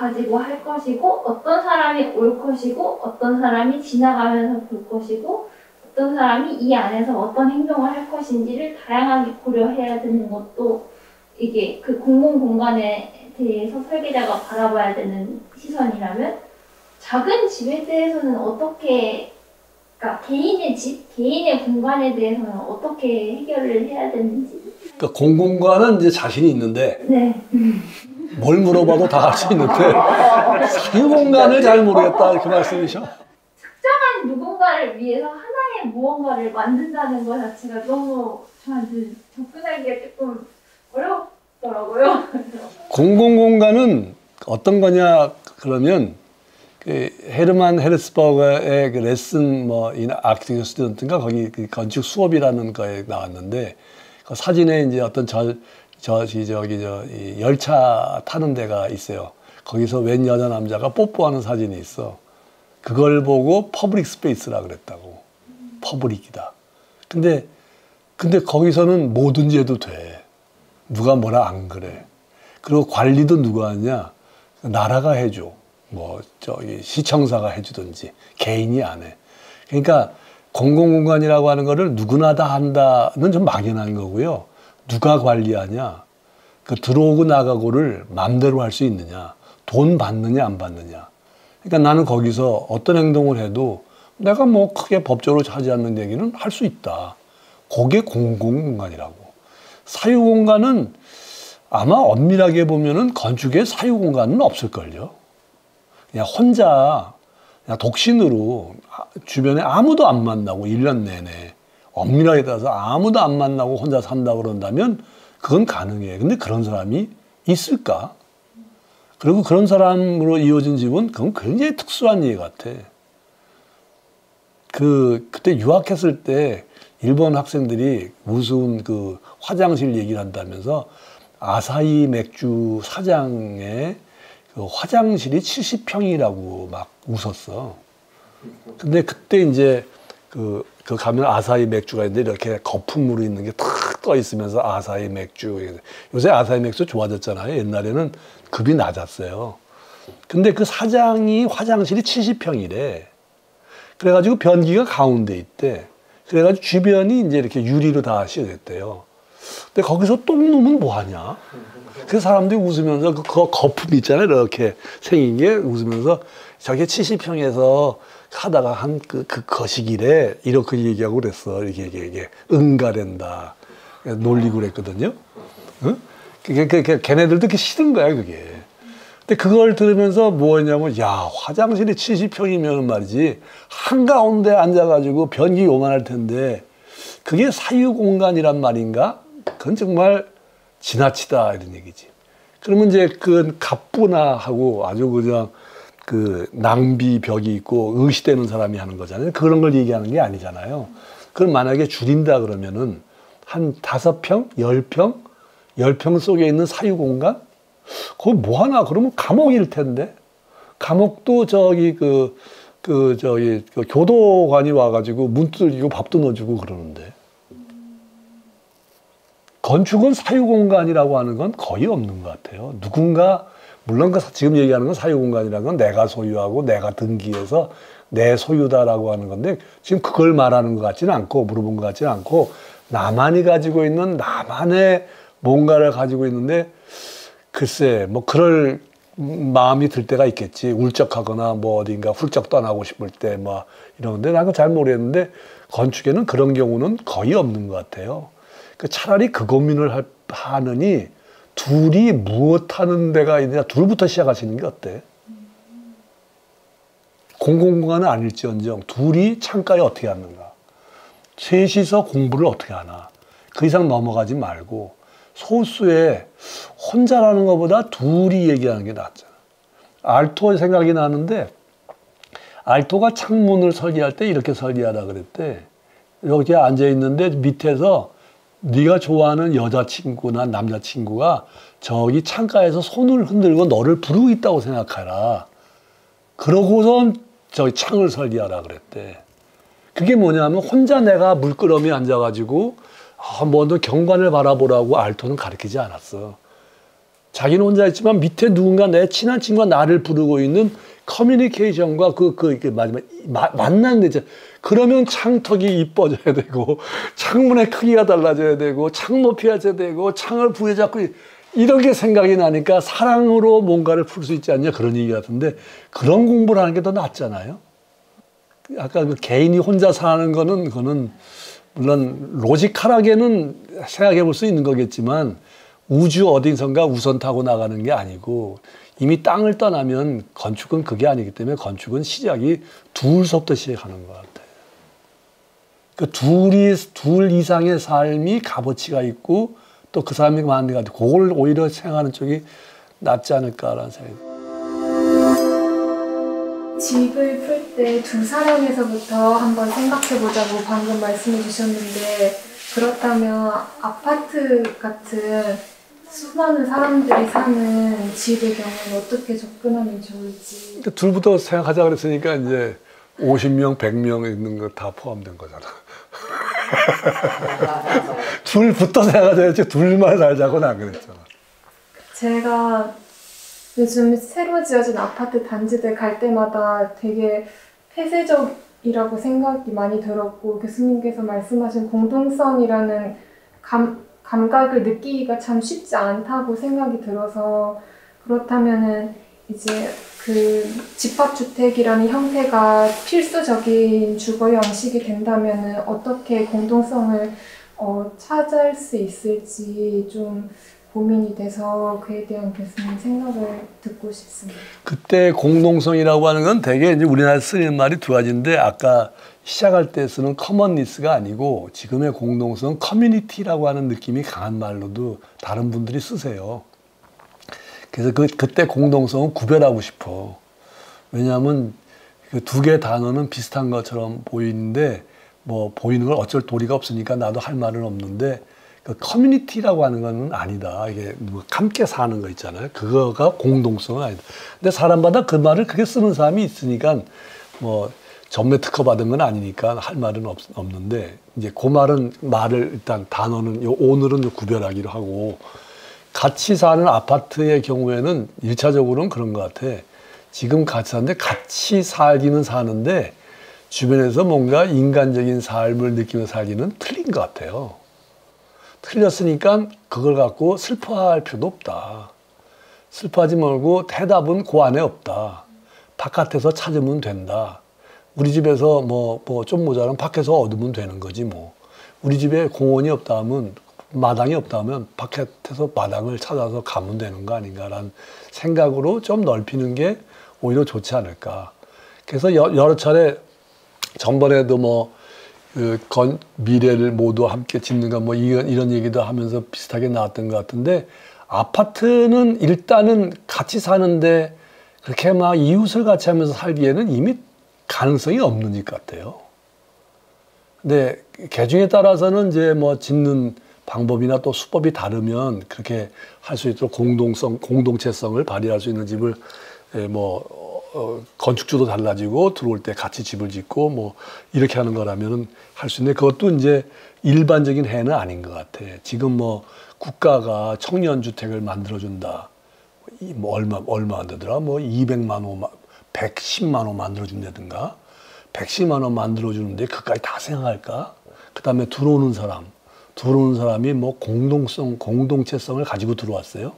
가지고 할 것이고 어떤 사람이 올 것이고 어떤 사람이 지나가면서 볼 것이고 어떤 사람이 이 안에서 어떤 행동을 할 것인지를 다양하게 고려해야 되는 것도 이게 그 공공공간에 대해서 설계자가 바라봐야 되는 시선이라면 작은 집에 대해서는 어떻게, 그러니까 개인의 집, 개인의 공간에 대해서는 어떻게 해결을 해야 되는지. 그러니까 공공간은 이제 자신이 있는데 네. 뭘 물어봐도 다 할 수 있는데 사유 공간을 잘 모르겠다 그 말씀이셔? 특정한 누군가를 위해서 하나의 무언가를 만든다는 것 자체가 너무 저한테 접근하기가 조금 어렵더라고요. 공공공간은 어떤 거냐 그러면 그 헤르만 헤르츠버거의 그 레슨 인 아키텍처 스튜던트인가 거기 그 건축 수업이라는 거에 나왔는데 그 사진에 이제 어떤 이 열차 타는 데가 있어요. 거기서 웬 여자 남자가 뽀뽀하는 사진이 있어. 그걸 보고 퍼블릭 스페이스라 그랬다고. 퍼블릭이다. 근데 거기서는 뭐든지 해도 돼. 누가 뭐라 안 그래. 그리고 관리도 누가 하냐? 나라가 해줘. 시청사가 해주든지 개인이 안 해. 그러니까 공공공간이라고 하는 거를 누구나 다 한다는 좀 막연한 거고요. 누가 관리하냐? 그 들어오고 나가고를 마음대로 할 수 있느냐? 돈 받느냐 안 받느냐? 그러니까 나는 거기서 어떤 행동을 해도 내가 뭐 크게 법적으로 차지 않는 얘기는 할 수 있다. 그게 공공공간이라고. 사유공간은 아마 엄밀하게 보면은 건축에 사유공간은 없을걸요. 그냥 혼자 그냥 독신으로 주변에 아무도 안 만나고 1년 내내 엄밀하게 따라서 아무도 안 만나고 혼자 산다고 그런다면 그건 가능해. 근데 그런 사람이 있을까? 그리고 그런 사람으로 이어진 집은 그건 굉장히 특수한 예 같아. 그때 유학했을 때 일본 학생들이 우스운 그 화장실 얘기를 한다면서 아사히 맥주 사장의 그 화장실이 70평이라고 막 웃었어. 근데 그때 이제 그 가면 아사히 맥주가 있는데 이렇게 거품으로 있는 게 탁 떠 있으면서 아사히 맥주. 요새 아사히 맥주 좋아졌잖아요. 옛날에는 급이 낮았어요. 근데 그 사장이 화장실이 70평이래. 그래가지고 변기가 가운데 있대. 그래가지고 주변이 이제 이렇게 유리로 다 씌워졌대요. 근데 거기서 똥 누면 뭐하냐? 그 사람들이 웃으면서 그 거품 있잖아요. 이렇게 생긴 게 웃으면서 저게 70평에서 하다가 한 그 거시기래. 이렇게 얘기하고 그랬어. 이게 응가된다. 놀리고 그랬거든요. 응? 걔네들도 그게 싫은 거야, 그게. 근데 그걸 들으면서 뭐였냐면, 야, 화장실이 70평이면 말이지, 한가운데 앉아가지고 변기 요만할 텐데, 그게 사유공간이란 말인가? 그건 정말 지나치다, 이런 얘기지. 그러면 이제 그 가뿐하고 아주 그냥 그 낭비벽이 있고 의시되는 사람이 하는 거잖아요. 그런 걸 얘기하는 게 아니잖아요. 그럼 만약에 줄인다 그러면은 한 5평, 10평? 10평 속에 있는 사유공간? 그거 뭐 하나? 그러면 감옥일 텐데. 감옥도 그 교도관이 와가지고 문 두들기고 밥도 넣어주고 그러는데. 건축은 사유공간이라고 하는 건 거의 없는 것 같아요. 누군가, 물론 지금 얘기하는 건 사유공간이라는 건 내가 소유하고 내가 등기해서 내 소유다라고 하는 건데, 지금 그걸 말하는 것 같지는 않고, 물어본 것 같지는 않고, 나만이 가지고 있는 나만의 뭔가를 가지고 있는데, 글쎄, 뭐, 그럴 마음이 들 때가 있겠지. 울적하거나, 뭐, 어딘가 훌쩍 떠나고 싶을 때, 뭐, 이러는데, 난 그거 잘 모르겠는데, 건축에는 그런 경우는 거의 없는 것 같아요. 차라리 그 고민을 하느니, 둘이 무엇 하는 데가 있느냐, 둘부터 시작하시는 게 어때? 공공공간은 아닐지언정, 둘이 창가에 어떻게 앉는가? 셋이서 공부를 어떻게 하나? 그 이상 넘어가지 말고, 소수의 혼자라는 것보다 둘이 얘기하는 게 낫잖아. 알토의 생각이 나는데, 알토가 창문을 설계할 때 이렇게 설계하라 그랬대. 여기 앉아있는데 밑에서 네가 좋아하는 여자친구나 남자친구가 저기 창가에서 손을 흔들고 너를 부르고 있다고 생각하라. 그러고선 저기 창을 설계하라 그랬대. 그게 뭐냐면 혼자 내가 물끄러미 앉아가지고 뭐 너 경관을 바라보라고 알토는 가르치지 않았어. 자기는 혼자 있지만 밑에 누군가 내 친한 친구가 나를 부르고 있는 커뮤니케이션과 이렇게 만나는 데죠. 그러면 창턱이 이뻐져야 되고, 창문의 크기가 달라져야 되고, 창 높이가 져야 되고, 창을 부여잡고, 이런 게 생각이 나니까 사랑으로 뭔가를 풀 수 있지 않냐, 그런 얘기 같은데, 그런 공부를 하는 게 더 낫잖아요. 아까 그 개인이 혼자 사는 거는, 그거는, 물론 로지컬하게는 생각해 볼 수 있는 거겠지만, 우주 어딘선가 우선 타고 나가는 게 아니고, 이미 땅을 떠나면 건축은 그게 아니기 때문에 건축은 시작이 둘서부터 시작하는 것 같아요. 그 둘 이상의 삶이 값어치가 있고 또 그 사람이 만든 것 같아요. 그걸 오히려 생각하는 쪽이 낫지 않을까라는 생각이 들어요. 집을 풀 때 두 사람에서부터 한번 생각해보자고 방금 말씀해 주셨는데, 그렇다면 아파트 같은 수많은 사람들이 사는 집의 경우는 어떻게 접근하면 좋을지. 둘부터 생각하자 그랬으니까 이제 50명, 100명 있는 거 다 포함된 거잖아. 둘부터 생각하자, 둘만 살자고는 안 그랬잖아. 제가 요즘 새로 지어진 아파트 단지들 갈 때마다 되게 폐쇄적이라고 생각이 많이 들었고, 교수님께서 말씀하신 공동성이라는 감각을 느끼기가 참 쉽지 않다고 생각이 들어서, 그렇다면은 이제 그 집합주택이라는 형태가 필수적인 주거 형식이 된다면은 어떻게 공동성을 찾을 수 있을지 좀 고민이 돼서 그에 대한 교수님 생각을 듣고 싶습니다. 그때 공동성이라고 하는 건 되게 이제 우리나라 쓰는 말이 두 가지인데, 아까 시작할 때 쓰는 커먼니스가 아니고 지금의 공동성 커뮤니티라고 하는 느낌이 강한 말로도 다른 분들이 쓰세요. 그래서 그때 공동성은 구별하고 싶어. 왜냐하면 그 두 개의 단어는 비슷한 것처럼 보이는데, 뭐 보이는 걸 어쩔 도리가 없으니까 나도 할 말은 없는데, 그 커뮤니티라고 하는 건 아니다. 이게 뭐 함께 사는 거 있잖아요. 그거가 공동성은 아니다. 근데 사람마다 그 말을 그렇게 쓰는 사람이 있으니까 뭐 전매 특허 받은 건 아니니까 할 말은 없는데, 이제 그 말을 일단 단어는 오늘은 구별하기로 하고, 같이 사는 아파트의 경우에는 1차적으로는 그런 것 같아. 지금 같이 사는데 같이 살기는 사는데 주변에서 뭔가 인간적인 삶을 느끼며 살기는 틀린 것 같아요. 틀렸으니까 그걸 갖고 슬퍼할 필요도 없다. 슬퍼하지 말고 대답은 그 안에 없다. 바깥에서 찾으면 된다. 우리 집에서 뭐 좀 모자라면 밖에서 얻으면 되는 거지 뭐. 우리 집에 공원이 없다 하면, 마당이 없다 하면 바깥에서 마당을 찾아서 가면 되는 거 아닌가라는 생각으로 좀 넓히는 게 오히려 좋지 않을까. 그래서 여러 차례 전번에도 미래를 모두 함께 짓는가 이런 얘기도 하면서 비슷하게 나왔던 것 같은데, 아파트는 일단은 같이 사는데 그렇게 막 이웃을 같이 하면서 살기에는 이미 가능성이 없는 것 같아요. 근데 계중에 따라서는 이제 뭐 짓는 방법이나 또 수법이 다르면 그렇게 할 수 있도록 공동체성을 발휘할 수 있는 집을 건축주도 달라지고 들어올 때 같이 집을 짓고 뭐 이렇게 하는 거라면은 할 수 있는데, 그것도 이제 일반적인 해는 아닌 것 같아. 지금 뭐 국가가 청년주택을 만들어준다. 뭐 얼마 안 되더라. 뭐 200만 호, 110만 호 만들어준다든가. 110만 호 만들어주는데 그까지 다 생각할까? 그 다음에 들어오는 사람이 뭐 공동체성을 가지고 들어왔어요.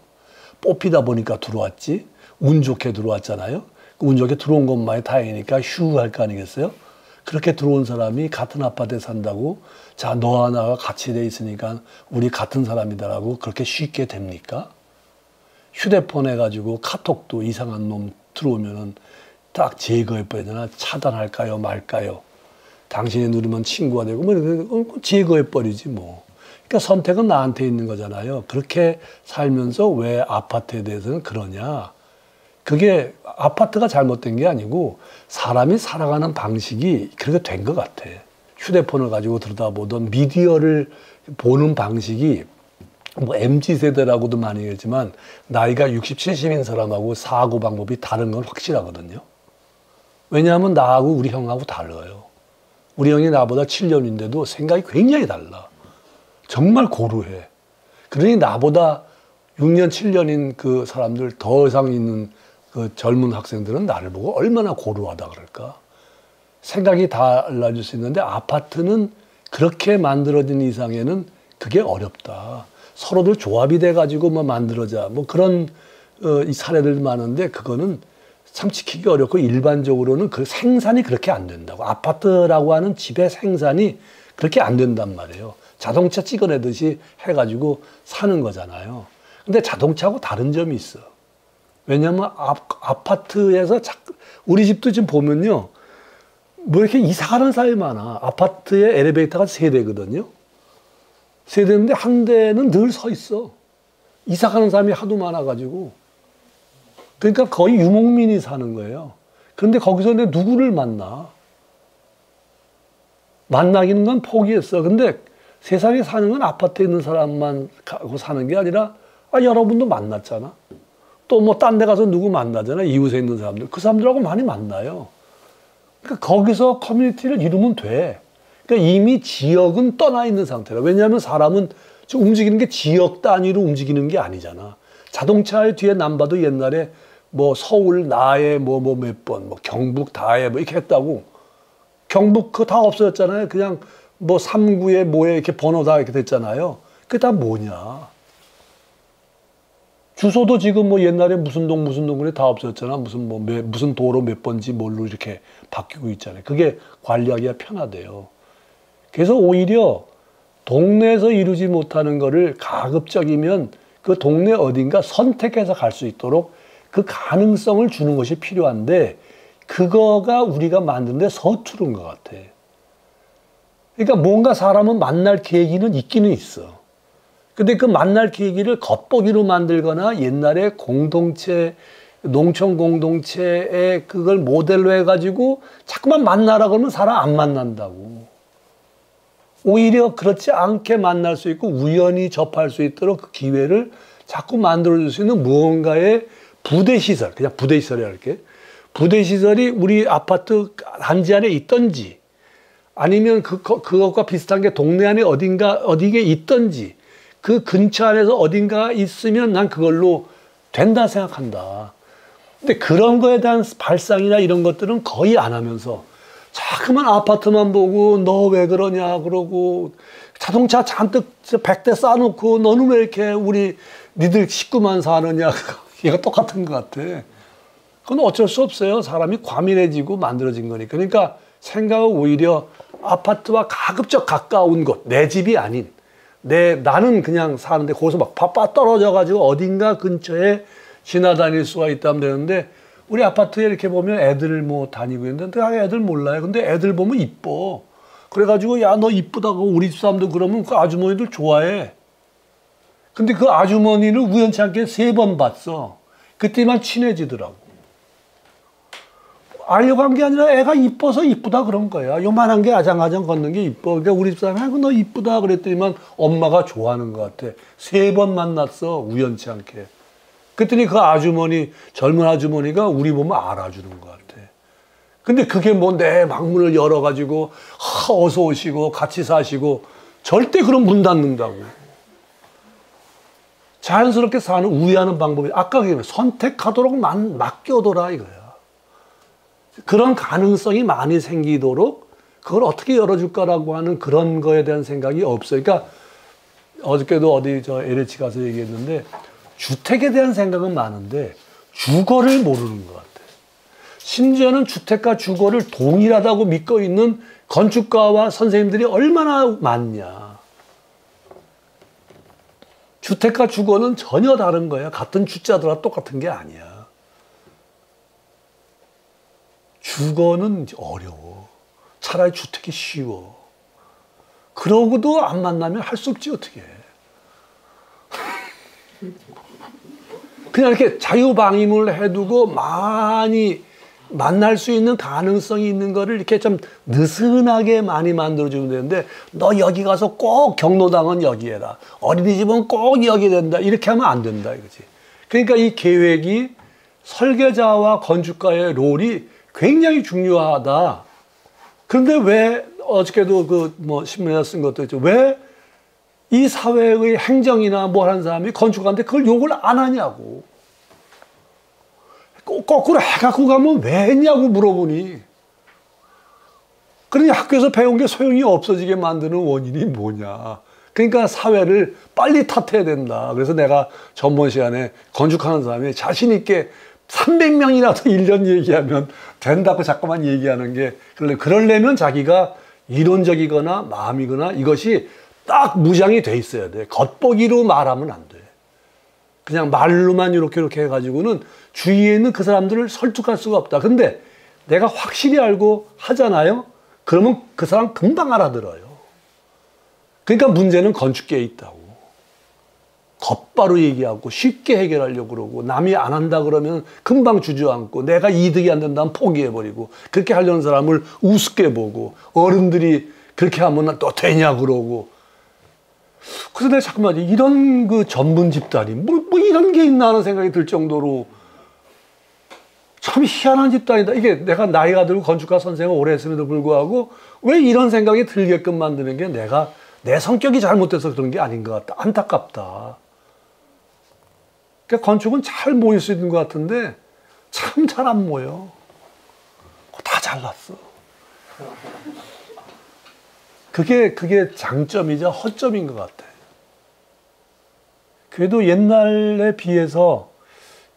뽑히다 보니까 들어왔지. 운 좋게 들어왔잖아요. 운 좋게 들어온 것만이 다행이니까 휴 할 거 아니겠어요? 그렇게 들어온 사람이 같은 아파트에 산다고, 자, 너와 나가 같이 돼 있으니까 우리 같은 사람이다라고 그렇게 쉽게 됩니까? 휴대폰 해가지고 카톡도 이상한 놈 들어오면은 딱 제거해버려야 되나? 차단할까요? 말까요? 당신이 누르면 친구가 되고, 뭐, 제거해버리지 뭐. 그러니까 선택은 나한테 있는 거잖아요. 그렇게 살면서 왜 아파트에 대해서는 그러냐? 그게 아파트가 잘못된 게 아니고 사람이 살아가는 방식이 그렇게 된 것 같아. 휴대폰을 가지고 들여다보던 미디어를 보는 방식이 뭐 MZ세대라고도 많이 얘기하지만 나이가 60, 70인 사람하고 사고 방법이 다른 건 확실하거든요. 왜냐하면 나하고 우리 형하고 달라요. 우리 형이 나보다 7년인데도 생각이 굉장히 달라. 정말 고루해. 그러니 나보다 6년, 7년인 그 사람들 더 이상 있는 그 젊은 학생들은 나를 보고 얼마나 고루하다 그럴까? 생각이 달라질 수 있는데 아파트는 그렇게 만들어진 이상에는 그게 어렵다. 서로들 조합이 돼가지고 뭐 만들어자. 뭐 그런 이 사례들 많은데 그거는 참 지키기 어렵고 일반적으로는 그 생산이 그렇게 안 된다고. 아파트라고 하는 집의 생산이 그렇게 안 된단 말이에요. 자동차 찍어내듯이 해가지고 사는 거잖아요. 근데 자동차하고 다른 점이 있어. 왜냐면 아파트에서 우리 집도 지금 보면요. 뭐 이렇게 이사 가는 사람이 많아. 아파트에 엘리베이터가 3대거든요. 3대인데 한 대는 늘 서 있어. 이사 가는 사람이 하도 많아가지고. 그러니까 거의 유목민이 사는 거예요. 그런데 거기서 내 누구를 만나? 만나기는 건 포기했어. 근데 세상에 사는 건 아파트에 있는 사람만 가고 사는 게 아니라 여러분도 만났잖아. 또 뭐 딴 데 가서 누구 만나잖아. 이웃에 있는 사람들. 그 사람들하고 많이 만나요. 그러니까 거기서 커뮤니티를 이루면 돼. 그러니까 이미 지역은 떠나 있는 상태라. 왜냐하면 사람은 움직이는 게 지역 단위로 움직이는 게 아니잖아. 자동차의 뒤에 남봐도 옛날에 뭐 서울 나에 뭐 몇 번, 뭐 경북 다에 뭐 이렇게 했다고. 경북 그거 다 없어졌잖아요. 그냥 뭐 3구에 뭐에 이렇게 번호 다 이렇게 됐잖아요. 그게 다 뭐냐. 주소도 지금 뭐 옛날에 무슨 동 그래 다 없어졌잖아. 무슨 도로 몇 번지 뭘로 이렇게 바뀌고 있잖아요. 그게 관리하기가 편하대요. 그래서 오히려 동네에서 이루지 못하는 거를 가급적이면 그 동네 어딘가 선택해서 갈 수 있도록 그 가능성을 주는 것이 필요한데 그거가 우리가 만드는데 서투른 것 같아. 그러니까 뭔가 사람은 만날 계기는 있기는 있어. 근데 그 만날 계기를 겉보기로 만들거나 옛날에 공동체, 농촌 공동체에 그걸 모델로 해가지고 자꾸만 만나라 그러면 사람 안 만난다고. 오히려 그렇지 않게 만날 수 있고 우연히 접할 수 있도록 그 기회를 자꾸 만들어줄 수 있는 무언가의 부대시설, 그냥 부대시설이라 할게. 부대시설이 우리 아파트 단지 안에 있던지 아니면 그것과 비슷한 게 동네 안에 어디에 있던지 그 근처 안에서 어딘가 있으면 난 그걸로 된다 생각한다. 근데 그런 거에 대한 발상이나 이런 것들은 거의 안 하면서 자꾸만 아파트만 보고 너 왜 그러냐 그러고 자동차 잔뜩 100대 쌓아놓고 너는 왜 이렇게 니들 식구만 사느냐. 얘가 똑같은 것 같아. 그건 어쩔 수 없어요. 사람이 과민해지고 만들어진 거니까. 그러니까 생각은 오히려 아파트와 가급적 가까운 곳, 내 집이 아닌 나는 그냥 사는데 거기서 막 바빠 떨어져가지고 어딘가 근처에 지나다닐 수가 있다면 되는데 우리 아파트에 이렇게 보면 애들 뭐 다니고 있는데 애들 몰라요. 근데 애들 보면 이뻐. 그래가지고 야 너 이쁘다고 우리 집 사람도 그러면 그 아주머니들 좋아해. 근데 그 아주머니를 우연치 않게 3번 봤어. 그때만 친해지더라고. 알려고 한 게 아니라 애가 이뻐서 이쁘다 그런 거야. 요만한 게 아장아장 걷는 게 이뻐. 그러니까 우리 집사람이 너 이쁘다 그랬더니만 엄마가 좋아하는 것 같아. 3번 만났어. 우연치 않게. 그랬더니 그 아주머니, 젊은 아주머니가 우리 보면 알아주는 것 같아. 근데 그게 뭐 내 방문을 열어가지고 어서 오시고 같이 사시고 절대 그런 문 닫는다고. 자연스럽게 사는 우회하는 방법이 아까 그게 선택하도록 맡겨둬라 이거야. 그런 가능성이 많이 생기도록 그걸 어떻게 열어줄까라고 하는 그런 거에 대한 생각이 없어요. 그러니까 어저께도 어디 LH 가서 얘기했는데 주택에 대한 생각은 많은데 주거를 모르는 것 같아요. 심지어는 주택과 주거를 동일하다고 믿고 있는 건축가와 선생님들이 얼마나 많냐. 주택과 주거는 전혀 다른 거야. 같은 주자들과 똑같은 게 아니야. 주거는 어려워. 차라리 주택이 쉬워. 그러고도 안 만나면 할 수 없지 어떻게 해. 그냥 이렇게 자유방임을 해두고 많이 만날 수 있는 가능성이 있는 거를 이렇게 좀 느슨하게 많이 만들어주면 되는데 너 여기 가서 꼭 경로당은 여기 해라. 어린이집은 꼭 여기 된다. 이렇게 하면 안 된다 이거지. 그러니까 이 계획이 설계자와 건축가의 롤이 굉장히 중요하다. 그런데 왜 어저께도 그 뭐 신문에서 쓴 것도 있죠. 왜 이 사회의 행정이나 뭐 하는 사람이 건축하는데 그걸 욕을 안 하냐고. 거꾸로 해갖고 가면 왜 했냐고 물어보니. 그러니 학교에서 배운 게 소용이 없어지게 만드는 원인이 뭐냐. 그러니까 사회를 빨리 탓해야 된다. 그래서 내가 전번 시간에 건축하는 사람이 자신 있게 300명이라도 1년 얘기하면 된다고 자꾸만 얘기하는 게, 그러려면 자기가 이론적이거나 마음이거나 이것이 딱 무장이 돼 있어야 돼. 겉보기로 말하면 안 돼. 그냥 말로만 이렇게 해가지고는 주위에 있는 그 사람들을 설득할 수가 없다. 근데 내가 확실히 알고 하잖아요? 그러면 그 사람 금방 알아들어요. 그러니까 문제는 건축계에 있다고. 겉바로 얘기하고 쉽게 해결하려고 그러고, 남이 안 한다 그러면 금방 주저앉고, 내가 이득이 안 된다면 포기해버리고, 그렇게 하려는 사람을 우습게 보고, 어른들이 그렇게 하면 또 되냐 그러고. 그래서 내가 잠깐만, 이런 그 전문 집단이 뭐 이런 게 있나 하는 생각이 들 정도로 참 희한한 집단이다. 이게 내가 나이가 들고 건축가 선생을 오래 했음에도 불구하고 왜 이런 생각이 들게끔 만드는 게 내가 내 성격이 잘못돼서 그런 게 아닌 것 같다. 안타깝다. 그러니까 건축은 잘 모일 수 있는 것 같은데 참 잘 안 모여. 다 잘났어. 그게 장점이자 허점인 것 같아. 그래도 옛날에 비해서,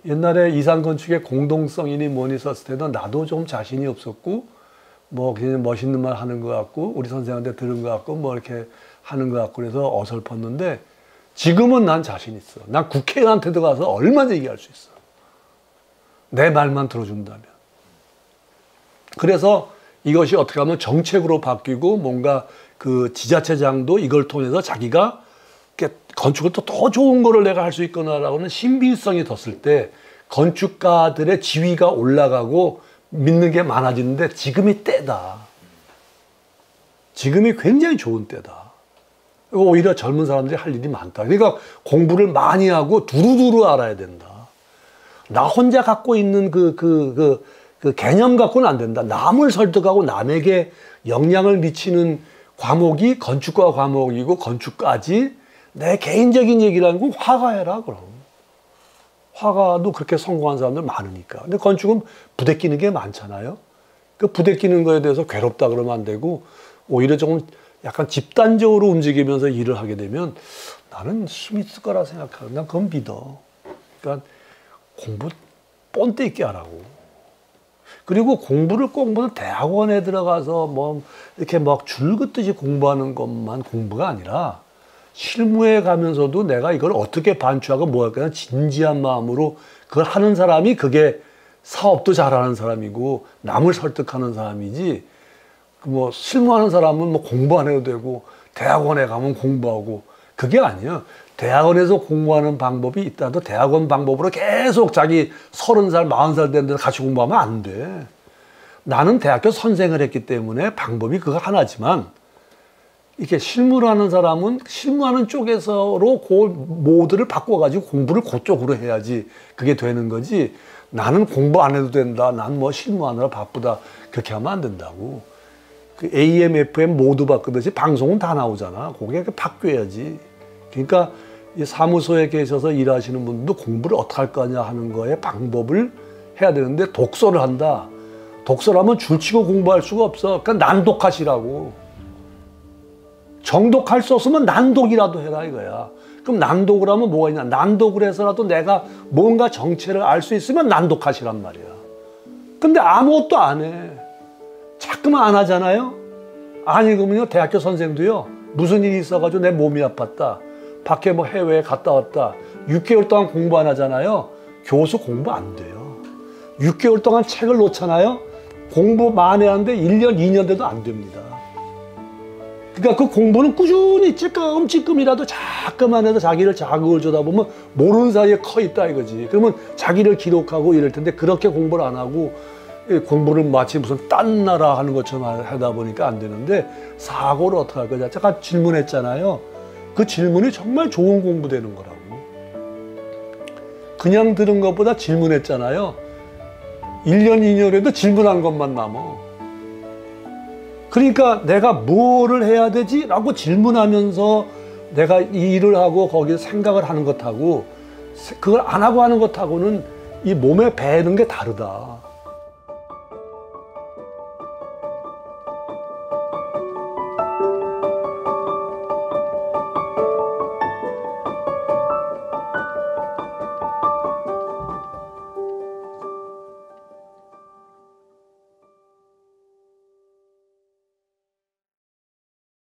옛날에 이상건축의 공동성이니 뭐니 썼을 때는 나도 좀 자신이 없었고, 뭐 그냥 멋있는 말 하는 것 같고, 우리 선생한테 들은 것 같고, 뭐 이렇게 하는 것 같고 그래서 어설펐는데, 지금은 난 자신 있어. 난 국회의원한테도 가서 얼마나 얘기할 수 있어. 내 말만 들어준다면. 그래서 이것이 어떻게 하면 정책으로 바뀌고, 뭔가 그 지자체장도 이걸 통해서 자기가 건축을 또 더 좋은 거를 내가 할 수 있구나라고는 신빙성이 뒀을 때 건축가들의 지위가 올라가고 믿는 게 많아지는데, 지금이 때다. 지금이 굉장히 좋은 때다. 오히려 젊은 사람들이 할 일이 많다. 그러니까 공부를 많이 하고 두루두루 알아야 된다. 나 혼자 갖고 있는 그 개념 갖고는 안 된다. 남을 설득하고 남에게 영향을 미치는 과목이 건축가 과목이고, 건축까지 내 개인적인 얘기를 하는 건 화가해라, 그럼. 화가도 그렇게 성공한 사람들 많으니까. 근데 건축은 부대끼는 게 많잖아요. 그 부대끼는 거에 대해서 괴롭다 그러면 안 되고, 오히려 좀 약간 집단적으로 움직이면서 일을 하게 되면 나는 힘이 있을 거라 생각하고, 난 그건 믿어. 그러니까 공부 뻔때 있게 하라고. 그리고 공부를 꼭 무슨 대학원에 들어가서 뭐 이렇게 막 줄긋듯이 공부하는 것만 공부가 아니라, 실무에 가면서도 내가 이걸 어떻게 반추하고 뭐 할까, 진지한 마음으로 그걸 하는 사람이 그게 사업도 잘하는 사람이고 남을 설득하는 사람이지, 뭐 실무하는 사람은 뭐 공부 안 해도 되고 대학원에 가면 공부하고, 그게 아니야. 대학원에서 공부하는 방법이 있다도 대학원 방법으로 계속 자기 30살, 40살 된 데서 같이 공부하면 안 돼. 나는 대학교 선생을 했기 때문에 방법이 그거 하나지만, 이렇게 실무를 하는 사람은 실무하는 쪽에서로 그 모드를 바꿔가지고 공부를 그쪽으로 해야지 그게 되는 거지. 나는 공부 안 해도 된다, 난 뭐 실무하느라 바쁘다, 그렇게 하면 안 된다고. 그 AM, FM 모두 바꾸듯이 방송은 다 나오잖아. 그게 바뀌어야지. 그러니까 이 사무소에 계셔서 일하시는 분들도 공부를 어떻게 할 거냐 하는 거에 방법을 해야 되는데, 독서를 한다. 독서를 하면 줄치고 공부할 수가 없어. 그러니까 난독하시라고. 정독할 수 없으면 난독이라도 해라 이거야. 그럼 난독을 하면 뭐가 있냐. 난독을 해서라도 내가 뭔가 정체를 알 수 있으면 난독하시란 말이야. 근데 아무것도 안 해. 자꾸만 안 하잖아요. 아니 그러면요, 대학교 선생도요, 무슨 일이 있어가지고 내 몸이 아팠다, 밖에 뭐 해외에 갔다 왔다, 6개월 동안 공부 안 하잖아요. 교수 공부 안 돼요. 6개월 동안 책을 놓잖아요. 공부 많이 하는데 1년, 2년 돼도 안 됩니다. 그러니까 그 공부는 꾸준히 찔끔찔끔이라도 자꾸만 해도 자기를 자극을 주다 보면 모르는 사이에 커 있다 이거지. 그러면 자기를 기록하고 이럴 텐데, 그렇게 공부를 안 하고 공부를 마치 무슨 딴 나라 하는 것처럼 하다 보니까 안 되는데, 사고를 어떻게 할 거냐. 잠깐 질문했잖아요. 그 질문이 정말 좋은 공부 되는 거라고. 그냥 들은 것보다 질문했잖아요. 1년, 2년에도 질문한 것만 남아. 그러니까 내가 뭐를 해야 되지? 라고 질문하면서 내가 이 일을 하고 거기서 생각을 하는 것하고 그걸 안 하고 하는 것하고는 이 몸에 배는 게 다르다.